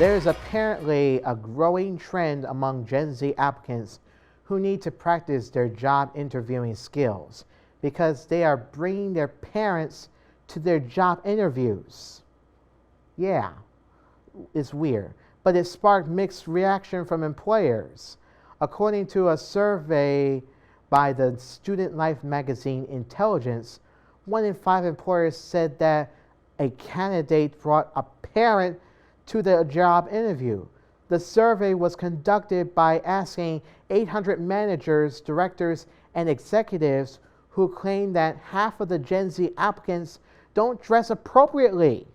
There is apparently a growing trend among Gen Z applicants who need to practice their job interviewing skills because they are bringing their parents to their job interviews. Yeah, it's weird, but it sparked mixed reaction from employers. According to a survey by the student life magazine Intelligence, 1 in 5 employers said that a candidate brought a parent to the job interview. The survey was conducted by asking 800 managers, directors, and executives who claim that half of the Gen Z applicants don't dress appropriately.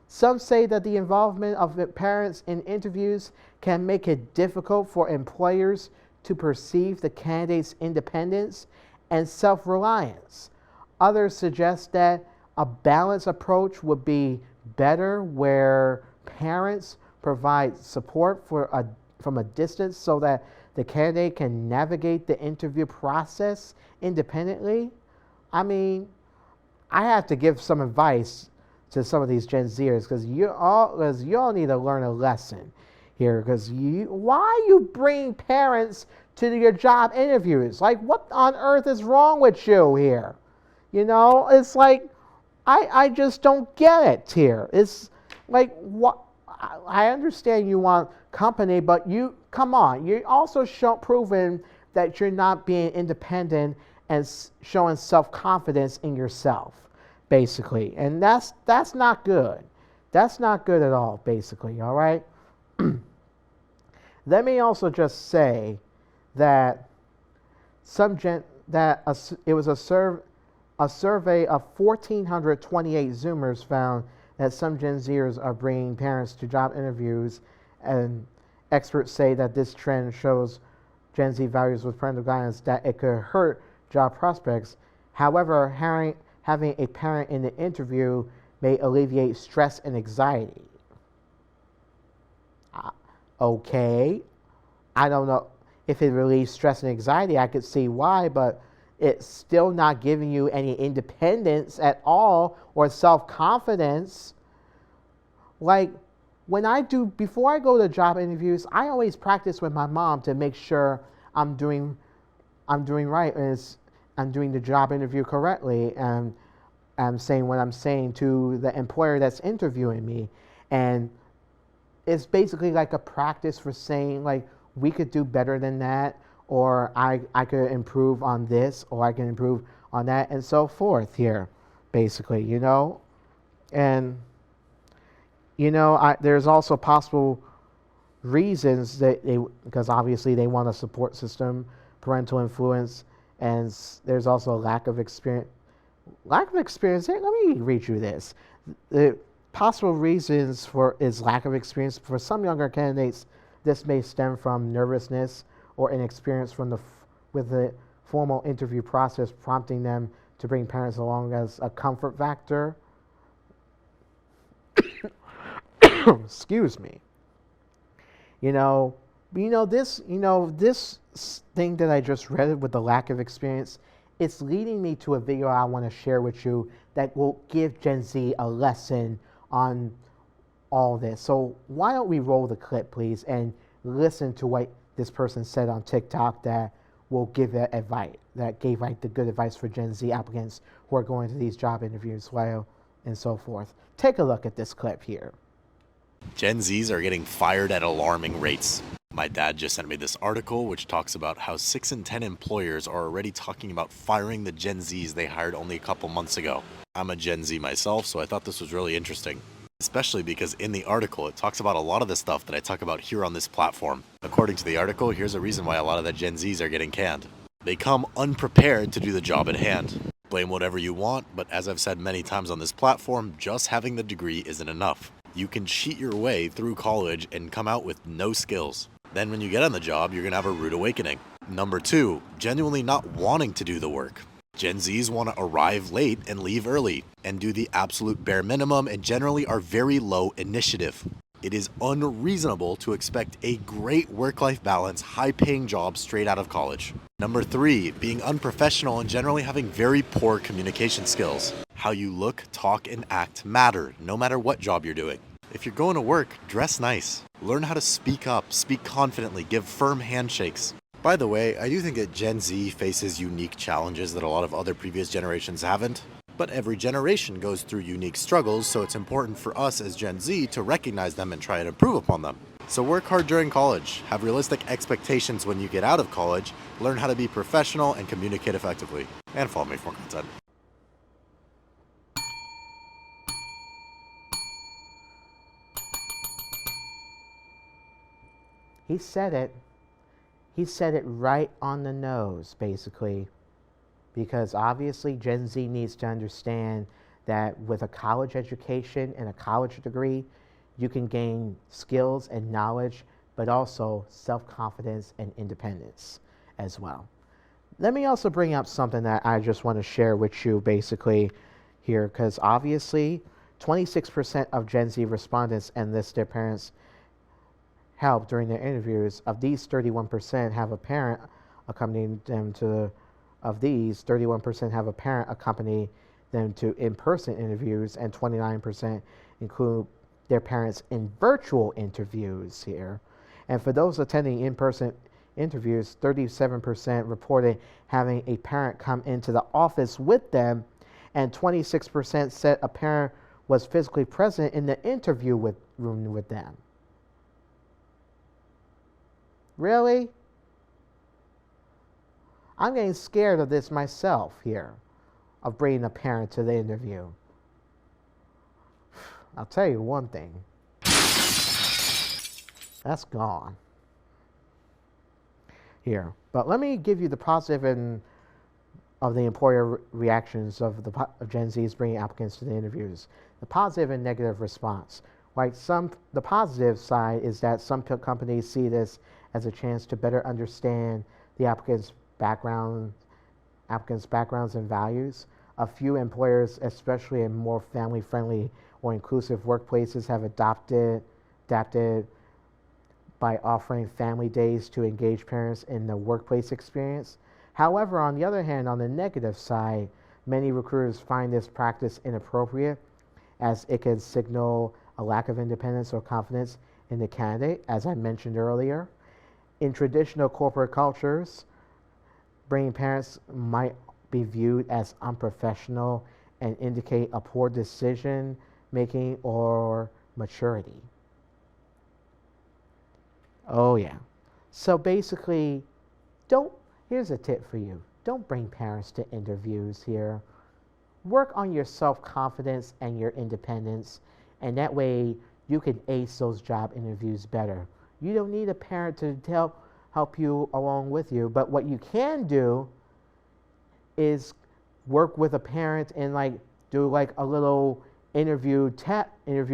Some say that the involvement of the parents in interviews can make it difficult for employers to perceive the candidate's independence and self-reliance. Others suggest that a balanced approach would be better where parents provide support from a distance so that the candidate can navigate the interview process independently. I mean, I have to give some advice to some of these Gen Zers because you all need to learn a lesson here. Because why you bring parents to your job interviews? Like, what on earth is wrong with you here? You know, it's like I just don't get it here. It's like, what? I understand you want company, but you come on. You're also proven that you're not being independent and showing self-confidence in yourself, basically. And that's not good. That's not good at all, basically, all right? Let me also just say that it was a survey of 1,428 Zoomers found that some Gen Zers are bringing parents to job interviews, and experts say that this trend shows Gen Z values with parental guidance that it could hurt job prospects. However, having a parent in the interview may alleviate stress and anxiety. Okay, I don't know if it relieves stress and anxiety. I could see why, but it's still not giving you any independence at all or self-confidence. Like, before I go to job interviews, I always practice with my mom to make sure I'm doing right and I'm doing the job interview correctly, and I'm saying what I'm saying to the employer that's interviewing me. And it's basically like a practice for saying, like, we could do better than that, or I could improve on this, or I can improve on that, and so forth here, basically, you know? And, you know, there's also possible reasons that because obviously they want a support system, parental influence, and there's also a lack of experience. Let me read you this. The possible reasons is lack of experience. For some younger candidates, this may stem from nervousness or inexperience with the formal interview process, prompting them to bring parents along as a comfort factor. Excuse me. This thing that I just read with the lack of experience, it's leading me to a video I want to share with you that will give Gen Z a lesson on all this. So why don't we roll the clip, please, and listen to what this person said on TikTok that will give that advice, that gave like the good advice for Gen Z applicants who are going to these job interviews, and so forth. Take a look at this clip here. Gen Zs are getting fired at alarming rates. My dad just sent me this article which talks about how 6 in 10 employers are already talking about firing the Gen Zs they hired only a couple months ago. I'm a Gen Z myself, so I thought this was really interesting. Especially because in the article, it talks about a lot of the stuff that I talk about here on this platform. According to the article, here's a reason why a lot of the Gen Zs are getting canned. They come unprepared to do the job at hand. Blame whatever you want, but as I've said many times on this platform, just having the degree isn't enough. You can cheat your way through college and come out with no skills. Then when you get on the job, you're gonna have a rude awakening. Number 2, genuinely not wanting to do the work. Gen Zs want to arrive late and leave early, and do the absolute bare minimum, and generally are very low initiative. It is unreasonable to expect a great work-life balance, high-paying job straight out of college. Number 3, being unprofessional and generally having very poor communication skills. How you look, talk, and act matter, no matter what job you're doing. If you're going to work, dress nice. Learn how to speak up, speak confidently, give firm handshakes. By the way, I do think that Gen Z faces unique challenges that a lot of other previous generations haven't. But every generation goes through unique struggles, so it's important for us as Gen Z to recognize them and try and improve upon them. So work hard during college, have realistic expectations when you get out of college, learn how to be professional and communicate effectively. And follow me for more content. He said it. He said it right on the nose, basically, because obviously Gen Z needs to understand that with a college education and a college degree, you can gain skills and knowledge, but also self-confidence and independence as well. Let me also bring up something that I just want to share with you basically here, because obviously 26% of Gen Z respondents enlist their parents' help during their interviews. Of these, 31% have a parent accompanying them to, of these, 31% have a parent accompany them to in-person interviews, and 29% include their parents in virtual interviews here. And for those attending in-person interviews, 37% reported having a parent come into the office with them, and 26% said a parent was physically present in the interview room with them. Really? I'm getting scared of this myself here, of bringing a parent to the interview. I'll tell you one thing. That's gone here. But let me give you the positive and of the employer reactions of Gen Z's bringing applicants to the interviews. The positive and negative response. Like the positive side is that some companies see this as a chance to better understand the applicants' backgrounds and values. A few employers, especially in more family-friendly or inclusive workplaces, have adapted by offering family days to engage parents in the workplace experience. However, on the other hand, on the negative side, many recruiters find this practice inappropriate, as it can signal a lack of independence or confidence in the candidate, as I mentioned earlier. In traditional corporate cultures, bringing parents might be viewed as unprofessional and indicate a poor decision making or maturity. Oh yeah. So basically, here's a tip for you. Don't bring parents to interviews here. Work on your self-confidence and your independence, and that way you can ace those job interviews better. You don't need a parent to help you along with you, but what you can do is work with a parent and do a little interview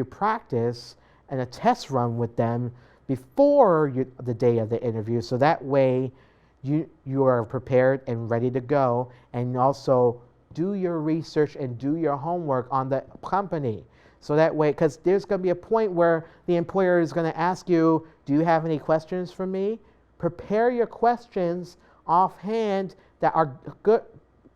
practice and a test run with them before the day of the interview, so that way you are prepared and ready to go, and also do your research and do your homework on the company. So that way, because there's going to be a point where the employer is going to ask you, do you have any questions for me? Prepare your questions offhand that are good,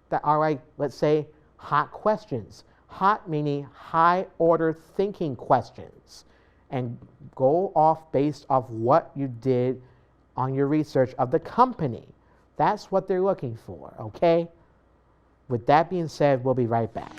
that are let's say, hot questions. Hot meaning high order thinking questions. And go off based off what you did on your research of the company. That's what they're looking for, okay? With that being said, we'll be right back.